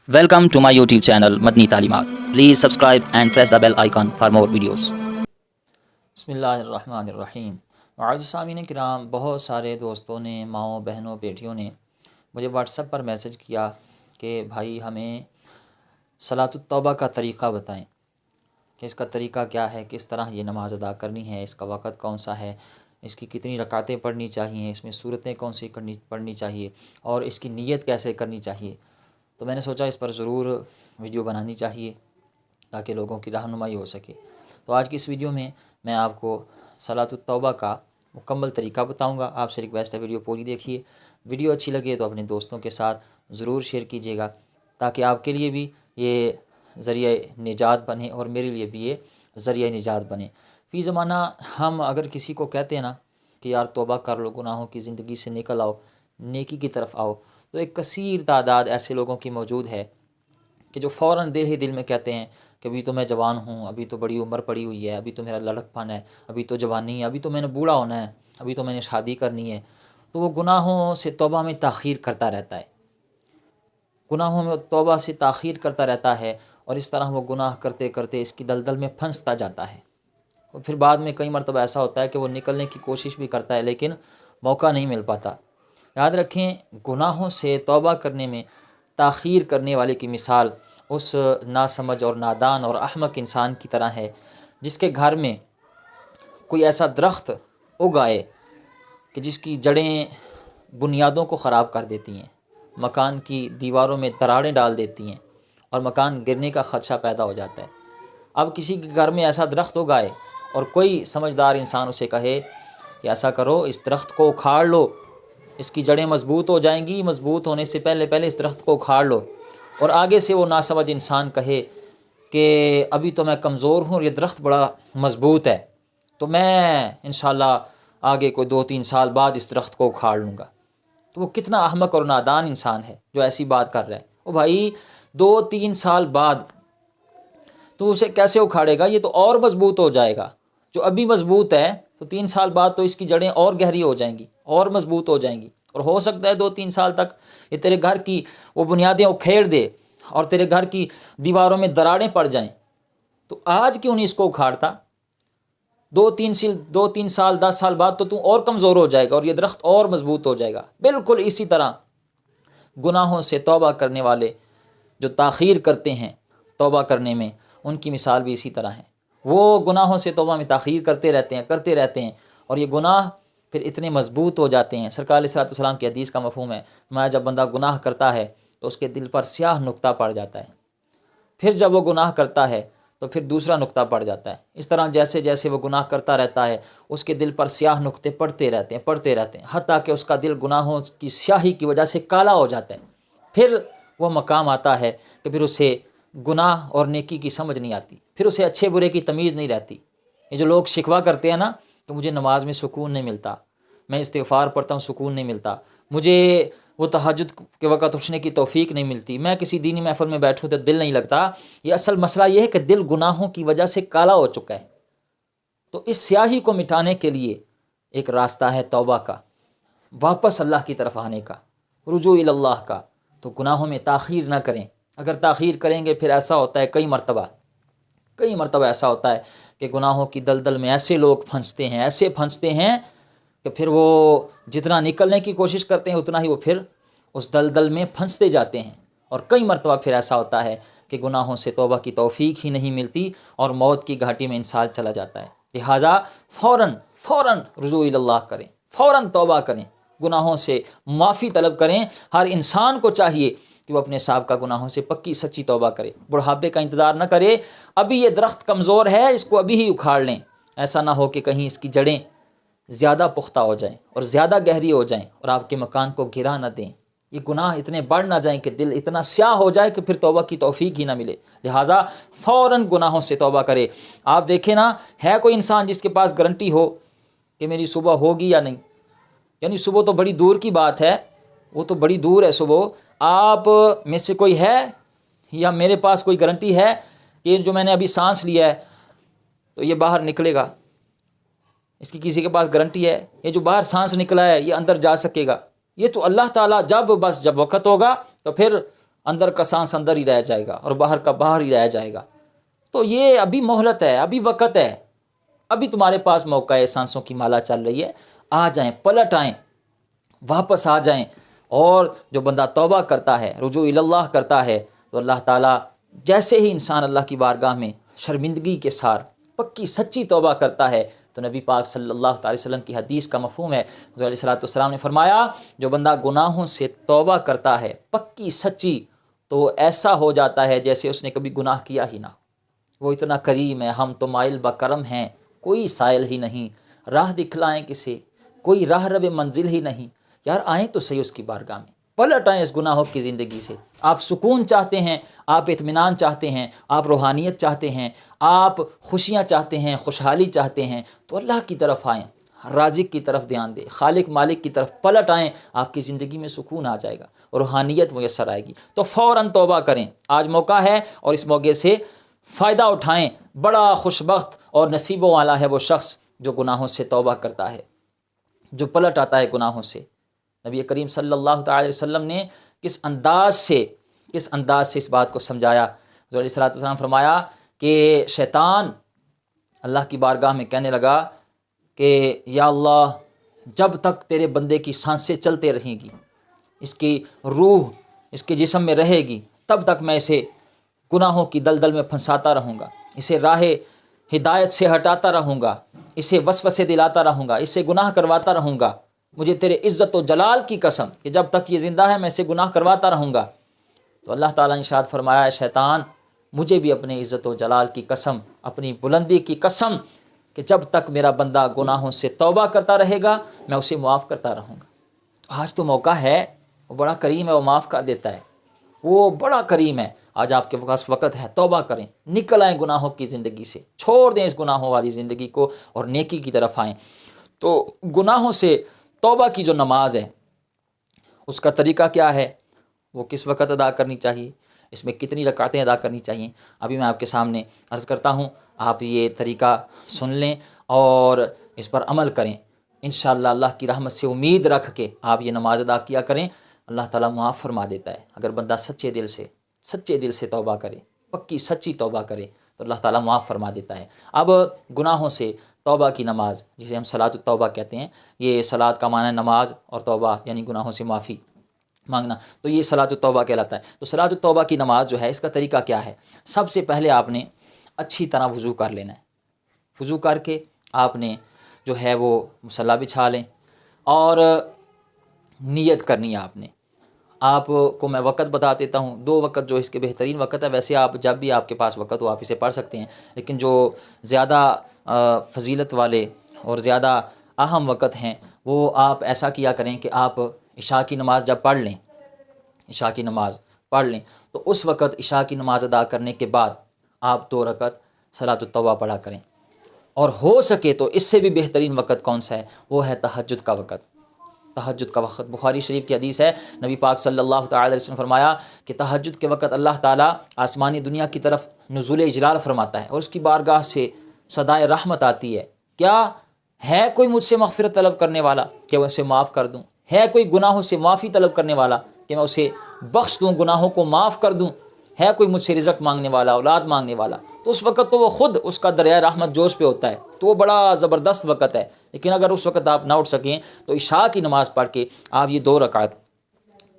Welcome to my YouTube channel Madni Talimat. Please subscribe and press the bell icon for more videos. بسم اللہ الرحمن الرحیم۔ معزز سامعین کرام، بہت سارے دوستوں نے، ماؤں بہنوں بیٹیوں نے مجھے واٹس ایپ پر میسج کیا کہ بھائی ہمیں صلاۃ التوبہ کا طریقہ بتائیں کہ اس کا طریقہ کیا ہے، کس طرح یہ نماز ادا کرنی ہے، اس کا وقت کون سا ہے، اس کی کتنی رکعتیں پڑھنی چاہیے، اس میں صورتیں کون سی پڑھنی چاہیے اور اس کی نیت کیسے کرنی چاہیے۔ تو میں نے سوچا اس پر ضرور ویڈیو بنانی چاہیے تاکہ لوگوں کی رہنمائی ہو سکے۔ تو آج کی اس ویڈیو میں آپ کو صلاۃ التوبہ کا مکمل طریقہ بتاؤں گا۔ آپ سے ریکویسٹ ہے ویڈیو پوری دیکھیے۔ ویڈیو اچھی لگے تو اپنے دوستوں کے ساتھ ضرور شیئر کیجیے گا تاکہ آپ کے لیے بھی یہ ذریعہ نجات بنے اور میرے لیے بھی یہ ذریعہ نجات بنے۔ فی زمانہ ہم اگر کسی کو کہتے ہیں نا کہ یار توبہ کر لو، گناہوں کی زندگی سے نکل آؤ، نیکی کی طرف آؤ، تو ایک کثیر تعداد ایسے لوگوں کی موجود ہے کہ جو فوراً دل ہی دل میں کہتے ہیں کہ ابھی تو میں جوان ہوں، ابھی تو بڑی عمر پڑی ہوئی ہے، ابھی تو میرا لڑک پن ہے، ابھی تو جوانی ہے، ابھی تو میں نے بوڑھا ہونا ہے، ابھی تو میں نے شادی کرنی ہے۔ تو وہ گناہوں سے توبہ میں تاخیر کرتا رہتا ہے، گناہوں میں توبہ سے تاخیر کرتا رہتا ہے، اور اس طرح وہ گناہ کرتے کرتے اس کی دلدل میں پھنستا جاتا ہے۔ اور پھر بعد میں کئی مرتبہ ایسا ہوتا ہے کہ وہ نکلنے کی کوشش بھی کرتا ہے لیکن موقع نہیں مل پاتا۔ یاد رکھیں، گناہوں سے توبہ کرنے میں تاخیر کرنے والے کی مثال اس ناسمجھ اور نادان اور احمق انسان کی طرح ہے جس کے گھر میں کوئی ایسا درخت اگائے کہ جس کی جڑیں بنیادوں کو خراب کر دیتی ہیں، مکان کی دیواروں میں دراڑیں ڈال دیتی ہیں اور مکان گرنے کا خدشہ پیدا ہو جاتا ہے۔ اب کسی کے گھر میں ایسا درخت اگائے اور کوئی سمجھدار انسان اسے کہے کہ ایسا کرو، اس درخت کو اکھاڑ لو، اس کی جڑیں مضبوط ہو جائیں گی، مضبوط ہونے سے پہلے اس درخت کو اکھاڑ لو، اور آگے سے وہ ناسمجھ انسان کہے کہ ابھی تو میں کمزور ہوں اور یہ درخت بڑا مضبوط ہے، تو میں انشاءاللہ آگے کوئی 2-3 سال بعد اس درخت کو اکھاڑ لوں گا۔ تو وہ کتنا احمق اور نادان انسان ہے جو ایسی بات کر رہا ہے۔ او بھائی، 2-3 سال بعد تو اسے کیسے اکھاڑے گا؟ یہ تو اور مضبوط ہو جائے گا۔ جو ابھی مضبوط ہے تو 3 سال بعد تو اس کی جڑیں اور گہری ہو جائیں گی، اور مضبوط ہو جائیں گی، اور ہو سکتا ہے 2-3 سال تک یہ تیرے گھر کی وہ بنیادیں اکھیڑ دے اور تیرے گھر کی دیواروں میں دراڑیں پڑ جائیں۔ تو آج کیوں نہیں اس کو اکھاڑتا؟ 2-3 سال 10 سال بعد تو اور کمزور ہو جائے گا اور یہ درخت اور مضبوط ہو جائے گا۔ بالکل اسی طرح گناہوں سے توبہ کرنے والے جو تاخیر کرتے ہیں توبہ کرنے میں، ان کی مثال بھی اسی طرح ہے۔ وہ گناہوں سے توبہ میں تاخیر کرتے رہتے ہیں اور یہ گناہ پھر اتنے مضبوط ہو جاتے ہیں۔ سرکار علیہ السلام کی حدیث کا مفہوم ہے، جب بندہ گناہ کرتا ہے تو اس کے دل پر سیاہ نقطہ پڑ جاتا ہے، پھر جب وہ گناہ کرتا ہے تو پھر دوسرا نقطہ پڑ جاتا ہے۔ اس طرح جیسے جیسے وہ گناہ کرتا رہتا ہے اس کے دل پر سیاہ نقطے پڑتے رہتے ہیں حتیٰ کہ اس کا دل گناہوں کی سیاہی کی وجہ سے کالا ہو جاتا ہے۔ پھر وہ مقام آتا ہے کہ پھر اسے گناہ اور نیکی کی سمجھ نہیں آتی، پھر اسے اچھے برے کی تمیز نہیں رہتی۔ یہ جو لوگ شکوہ کرتے ہیں نا کہ مجھے نماز میں سکون نہیں ملتا، میں استغفار پڑھتا ہوں سکون نہیں ملتا، مجھے وہ تہجد کے وقت اٹھنے کی توفیق نہیں ملتی، میں کسی دینی محفل میں بیٹھوں تو دل نہیں لگتا، یہ اصل مسئلہ یہ ہے کہ دل گناہوں کی وجہ سے کالا ہو چکا ہے۔ تو اس سیاہی کو مٹانے کے لیے ایک راستہ ہے توبہ کا، واپس اللہ کی طرف آنے کا، رجوع الی اللہ کا۔ تو گناہوں میں تاخیر نہ کریں۔ اگر تاخیر کریں گے پھر ایسا ہوتا ہے کئی مرتبہ ایسا ہوتا ہے کہ گناہوں کی دلدل میں ایسے لوگ ایسے پھنستے ہیں کہ پھر وہ جتنا نکلنے کی کوشش کرتے ہیں اتنا ہی وہ پھر اس دلدل میں پھنستے جاتے ہیں، اور کئی مرتبہ پھر ایسا ہوتا ہے کہ گناہوں سے توبہ کی توفیق ہی نہیں ملتی اور موت کی گھاٹی میں انسان چلا جاتا ہے۔ لہٰذا فوراً رجوع الی اللہ کریں، فوراً توبہ کریں، گناہوں سے معافی طلب کریں۔ ہر انسان کو چاہیے کہ وہ اپنے سابقہ گناہوں سے پکی سچی توبہ کرے، بڑھاپے کا انتظار نہ کرے۔ ابھی یہ درخت کمزور ہے، اس کو ابھی ہی اکھاڑ لیں، ایسا نہ ہو کہ کہیں اس کی جڑیں زیادہ پختہ ہو جائیں اور زیادہ گہری ہو جائیں اور آپ کے مکان کو گرا نہ دیں، یہ گناہ اتنے بڑھ نہ جائیں کہ دل اتنا سیاہ ہو جائے کہ پھر توبہ کی توفیق ہی نہ ملے۔ لہٰذا فوراً گناہوں سے توبہ کرے۔ آپ دیکھیں نا، ہے کوئی انسان جس کے پاس گارنٹی ہو کہ میری صبح ہوگی یا نہیں؟ یعنی صبح تو بڑی دور کی بات ہے، وہ تو بڑی دور ہے صبح۔ آپ میں سے کوئی ہے یا میرے پاس کوئی گارنٹی ہے کہ جو میں نے ابھی سانس لیا ہے تو یہ باہر نکلے گا؟ اس کی کسی کے پاس گارنٹی ہے؟ یہ جو باہر سانس نکلا ہے یہ اندر جا سکے گا؟ یہ تو اللہ تعالیٰ جب وقت ہوگا تو پھر اندر کا سانس اندر ہی رہ جائے گا اور باہر کا باہر ہی رہ جائے گا۔ تو یہ ابھی مہلت ہے، ابھی وقت ہے، ابھی تمہارے پاس موقع ہے، سانسوں کی مالا چل رہی ہے، آ جائیں، پلٹ آئیں، واپس آ جائیں۔ اور جو بندہ توبہ کرتا ہے، رجوع اللہ کرتا ہے، تو اللہ تعالیٰ جیسے ہی انسان اللہ کی بارگاہ میں شرمندگی کے ساتھ پکی سچی توبہ کرتا ہے، تو نبی پاک صلی اللہ علیہ وسلم کی حدیث کا مفہوم ہے، حضور علیہ السلام نے فرمایا جو بندہ گناہوں سے توبہ کرتا ہے پکی سچی، تو وہ ایسا ہو جاتا ہے جیسے اس نے کبھی گناہ کیا ہی نہ ہو۔ وہ اتنا کریم ہے، ہم تو مائل بکرم ہیں، کوئی سائل ہی نہیں، راہ دکھلائیں کسے، کوئی راہ رب منزل ہی نہیں۔ یار آئیں تو صحیح اس کی بارگاہ میں، پلٹ آئیں اس گناہوں کی زندگی سے۔ آپ سکون چاہتے ہیں، آپ اطمینان چاہتے ہیں، آپ روحانیت چاہتے ہیں، آپ خوشیاں چاہتے ہیں، خوشحالی چاہتے ہیں، تو اللہ کی طرف آئیں، رازق کی طرف دھیان دیں، خالق مالک کی طرف پلٹ آئیں، آپ کی زندگی میں سکون آ جائے گا اور روحانیت میسر آئے گی۔ تو فوراً توبہ کریں، آج موقع ہے اور اس موقع سے فائدہ اٹھائیں۔ بڑا خوشبخت اور نصیبوں والا ہے وہ شخص جو گناہوں سے توبہ کرتا ہے، جو پلٹ آتا ہے گناہوں سے۔ نبی کریم صلی اللہ تعالی علیہ وسلم نے کس انداز سے اس بات کو سمجھایا۔ حضور علیہ السلام فرمایا کہ شیطان اللہ کی بارگاہ میں کہنے لگا کہ یا اللہ، جب تک تیرے بندے کی سانسیں چلتے رہیں گی، اس کی روح اس کے جسم میں رہے گی، تب تک میں اسے گناہوں کی دلدل میں پھنساتا رہوں گا، اسے راہ ہدایت سے ہٹاتا رہوں گا، اسے وسوسے دلاتا رہوں گا، اسے گناہ کرواتا رہوں گا۔ مجھے تیرے عزت و جلال کی قسم کہ جب تک یہ زندہ ہے میں اسے گناہ کرواتا رہوں گا۔ تو اللہ تعالیٰ نے ارشاد فرمایا، شیطان مجھے بھی اپنے عزت و جلال کی قسم، اپنی بلندی کی قسم، کہ جب تک میرا بندہ گناہوں سے توبہ کرتا رہے گا میں اسے معاف کرتا رہوں گا۔ تو آج تو موقع ہے، وہ بڑا کریم ہے، وہ معاف کر دیتا ہے، وہ بڑا کریم ہے۔ آج آپ کے پاس وقت ہے، توبہ کریں، نکل آئیں گناہوں کی زندگی سے، چھوڑ دیں اس گناہوں والی زندگی کو اور نیکی کی طرف آئیں۔ تو گناہوں سے توبہ کی جو نماز ہے اس کا طریقہ کیا ہے، وہ کس وقت ادا کرنی چاہیے، اس میں کتنی رکعتیں ادا کرنی چاہیے، ابھی میں آپ کے سامنے عرض کرتا ہوں۔ آپ یہ طریقہ سن لیں اور اس پر عمل کریں، انشاءاللہ اللہ کی رحمت سے امید رکھ کے آپ یہ نماز ادا کیا کریں، اللہ تعالیٰ معاف فرما دیتا ہے۔ اگر بندہ سچے دل سے توبہ کرے، پکی سچی توبہ کرے، تو اللہ تعالیٰ معاف فرما دیتا ہے۔ اب گناہوں سے توبہ کی نماز، جسے ہم صلاۃ التوبہ کہتے ہیں، یہ صلاۃ کا معنی نماز اور توبہ یعنی گناہوں سے معافی مانگنا، تو یہ صلاۃ التوبہ کہلاتا ہے۔ تو صلاۃ التوبہ کی نماز جو ہے، اس کا طریقہ کیا ہے؟ سب سے پہلے آپ نے اچھی طرح وضو کر لینا ہے۔ وضو کر کے آپ نے جو ہے وہ مصلی بچھا لیں اور نیت کرنی ہے آپ نے۔ آپ کو میں وقت بتا دیتا ہوں، 2 وقت جو اس کے بہترین وقت ہے، ویسے آپ جب بھی آپ کے پاس وقت ہو آپ اسے پڑھ سکتے ہیں، لیکن جو زیادہ فضیلت والے اور زیادہ اہم وقت ہیں وہ آپ ایسا کیا کریں کہ آپ عشاء کی نماز جب پڑھ لیں تو اس وقت عشاء کی نماز ادا کرنے کے بعد آپ 2 رکعت صلاۃ التوبہ پڑھا کریں۔ اور ہو سکے تو اس سے بھی بہترین وقت کون سا ہے؟ وہ ہے تہجد کا وقت۔ تہجد کا وقت بخاری شریف کی حدیث ہے، نبی پاک صلی اللہ تعالی علیہ وسلم نے فرمایا کہ تہجد کے وقت اللہ تعالیٰ آسمانی دنیا کی طرف نزول اجلال فرماتا ہے اور اس کی بارگاہ سے صدائے رحمت آتی ہے، کیا ہے کوئی مجھ سے مغفرت طلب کرنے والا کہ میں اسے معاف کر دوں؟ ہے کوئی گناہوں سے معافی طلب کرنے والا کہ میں اسے بخش دوں، گناہوں کو معاف کر دوں؟ ہے کوئی مجھ سے رزق مانگنے والا، اولاد مانگنے والا؟ تو اس وقت تو وہ خود اس کا دریائے رحمت جوش پہ ہوتا ہے، تو وہ بڑا زبردست وقت ہے۔ لیکن اگر اس وقت آپ نہ اٹھ سکیں تو عشاء کی نماز پڑھ کے آپ یہ 2 رکعت،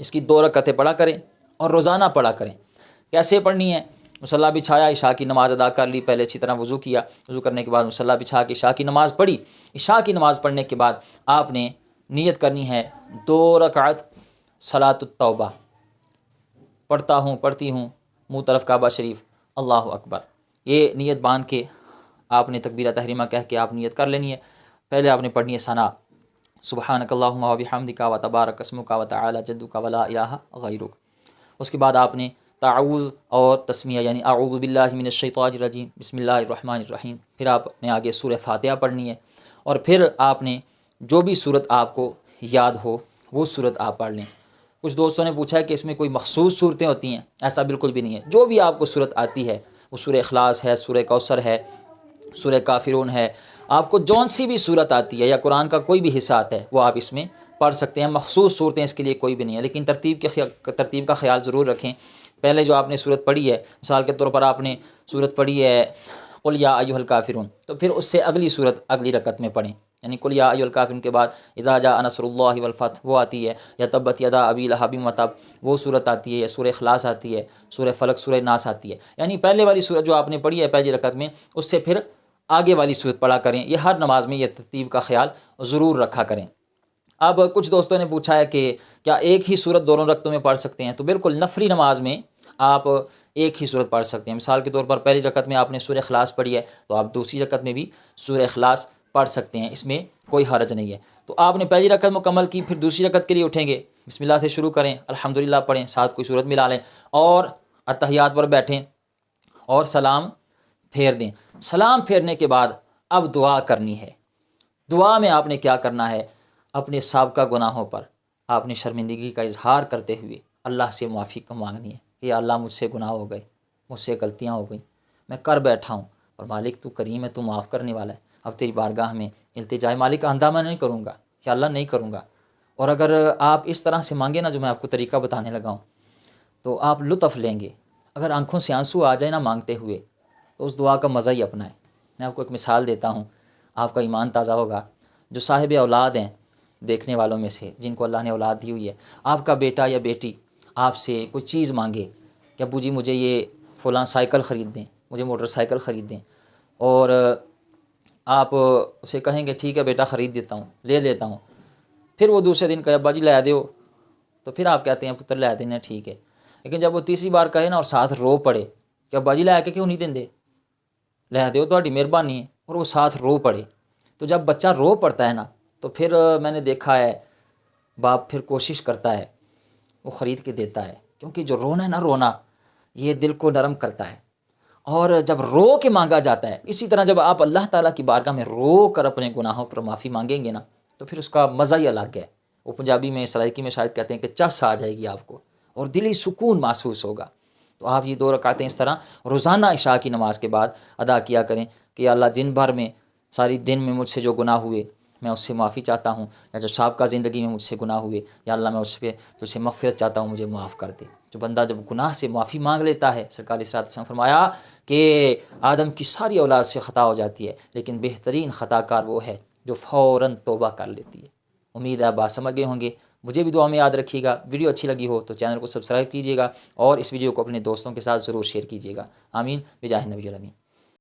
اس کی 2 رکعتیں پڑھا کریں اور روزانہ پڑھا کریں۔ کیسے پڑھنی ہے؟ مصلی بچھایا، عشاء کی نماز ادا کر لی، پہلے اچھی طرح وضو کیا، وضو کرنے کے بعد مصلی بچھا کے عشاء کی نماز پڑھی۔ عشاء کی نماز پڑھنے کے بعد آپ نے نیت کرنی ہے 2 رکعت صلاۃ التوبہ، پڑھتی ہوں منہ طرف کعبہ شریف، اللہ اکبر، یہ نیت باندھ کے آپ نے تکبیرہ تحریمہ کہہ کے آپ نیت کر لینی ہے۔ پہلے آپ نے پڑھنی ہے ثنا، سبحانک اللہم و بحمدک و تبارک اسمک و تعالی جدک و لا الہ غیرک۔ اس کے بعد آپ نے تعوذ اور تسمیہ یعنی اعوذ باللہ من الشیطان الرجیم بسم اللہ الرحمن الرحیم، پھر آپ نے آگے سورہ فاتحہ پڑھنی ہے اور پھر آپ نے جو بھی صورت آپ کو یاد ہو وہ صورت آپ پڑھ لیں۔ کچھ دوستوں نے پوچھا ہے کہ اس میں کوئی مخصوص صورتیں ہوتی ہیں، ایسا بالکل بھی نہیں ہے، جو بھی آپ کو صورت آتی ہے، وہ سورہ اخلاص ہے، سورہ کوثر ہے، سورہ کافرون ہے، آپ کو جون سی بھی صورت آتی ہے یا قرآن کا کوئی بھی حصہ آتا ہے وہ آپ اس میں پڑھ سکتے ہیں، مخصوص صورتیں اس کے لیے کوئی بھی نہیں ہے، لیکن ترتیب کا خیال ضرور رکھیں۔ پہلے جو آپ نے صورت پڑھی ہے، مثال کے طور پر آپ نے صورت پڑھی ہے قل یا ایھا الکافرون، تو پھر اس سے اگلی صورت اگلی رکعت میں پڑھیں، یعنی قل یا ایھا الکافرون کے بعد اذا جاء نصر اللہ والفتح وہ آتی ہے، یا تبت یدا ابی لہب وتب وہ صورت آتی ہے، یا سورہ اخلاص آتی ہے، سورہ فلق، سورہ ناس آتی ہے، یعنی پہلے والی صورت جو آپ نے پڑھی ہے پہلی رکعت میں، اس سے پھر آگے والی صورت پڑھا کریں۔ یہ ہر نماز میں یہ ترتیب کا خیال ضرور رکھا کریں۔ اب کچھ دوستوں نے پوچھا ہے کہ کیا ایک ہی صورت دونوں رکعتوں میں پڑھ سکتے ہیں؟ تو بالکل، نفلی نماز میں آپ ایک ہی صورت پڑھ سکتے ہیں۔ مثال کے طور پر پہلی رکعت میں آپ نے سورہ اخلاص پڑھی ہے، تو آپ دوسری رکعت میں بھی سورہ اخلاص پڑھ سکتے ہیں، اس میں کوئی حرج نہیں ہے۔ تو آپ نے پہلی رکعت مکمل کی، پھر دوسری رکعت کے لیے اٹھیں گے، بسم اللہ سے شروع کریں، الحمدللہ پڑھیں، ساتھ کوئی صورت ملا لیں، اور اتحیات پر بیٹھیں اور سلام پھیر دیں۔ سلام پھیرنے کے بعد اب دعا کرنی ہے۔ دعا میں آپ نے کیا کرنا ہے؟ اپنے سابقہ گناہوں پر آپ نے شرمندگی کا اظہار کرتے ہوئے اللہ سے معافی مانگنی ہے کہ یا اللہ مجھ سے گناہ ہو گئے، مجھ سے غلطیاں ہو گئیں، میں کر بیٹھا ہوں، اور مالک تو کریم ہے، تو معاف کرنے والا ہے، اب تیری بارگاہ میں التجائے مالک اندھا میں نہیں کروں گا، یا اللہ نہیں کروں گا۔ اور اگر آپ اس طرح سے مانگے نا، جو میں آپ کو طریقہ بتانے لگا ہوں، تو آپ لطف لیں گے۔ اگر آنکھوں سے آنسو آ جائے نا مانگتے ہوئے، تو اس دعا کا مزہ ہی اپنا ہے۔ میں آپ کو ایک مثال دیتا ہوں، آپ کا ایمان تازہ ہوگا۔ جو صاحب اولاد ہیں دیکھنے والوں میں سے، جن کو اللہ نے اولاد دی ہوئی ہے، آپ کا بیٹا یا بیٹی آپ سے کوئی چیز مانگے کہ ابو جی مجھے یہ فلاں سائیکل خرید دیں، مجھے موٹر سائیکل خرید دیں، اور آپ اسے کہیں گے ٹھیک ہے بیٹا خرید دیتا ہوں، لے لیتا ہوں، پھر وہ دوسرے دن کہے ابا جی لے دیو، تو پھر آپ کہتے ہیں پتر لے دینا ٹھیک ہے۔ لیکن جب وہ تیسری بار کہے نا اور ساتھ رو پڑے کہ ابا جی لے کے کیوں نہیں دیں دے، لے دیو تہاڈی مہربانی ہے، اور وہ ساتھ رو پڑے، تو جب بچہ رو پڑتا ہے نا، تو پھر میں نے دیکھا ہے باپ پھر کوشش کرتا ہے، وہ خرید کے دیتا ہے، کیونکہ جو رونا ہے نا، رونا یہ دل کو نرم کرتا ہے، اور جب رو کے مانگا جاتا ہے، اسی طرح جب آپ اللہ تعالیٰ کی بارگاہ میں رو کر اپنے گناہوں پر معافی مانگیں گے نا، تو پھر اس کا مزہ ہی الگ ہے۔ وہ پنجابی میں سرائکی میں شاید کہتے ہیں کہ چس آ جائے گی آپ کو، اور دلی سکون محسوس ہوگا۔ تو آپ یہ 2 رکعتیں اس طرح روزانہ عشاء کی نماز کے بعد ادا کیا کریں کہ یا اللہ دن بھر میں، ساری دن میں مجھ سے جو گناہ ہوئے میں اس سے معافی چاہتا ہوں، یا جو سابقہ زندگی میں مجھ سے گناہ ہوئے، یا اللہ میں اس پہ تجھ سے مغفرت چاہتا ہوں، مجھے معاف کر دے۔ جو بندہ جب گناہ سے معافی مانگ لیتا ہے، سرکار صلی اللہ علیہ وسلم فرمایا کہ آدم کی ساری اولاد سے خطا ہو جاتی ہے، لیکن بہترین خطا کار وہ ہے جو فوراً توبہ کر لیتی ہے۔ امید ہے آپ بات سمجھ گئے ہوں گے۔ مجھے بھی دعا میں یاد رکھیے گا۔ ویڈیو اچھی لگی ہو تو چینل کو سبسکرائب کیجیے گا، اور اس ویڈیو کو اپنے دوستوں کے ساتھ ضرور شیئر کیجیے گا۔ آمین بجاہ نبی الامین۔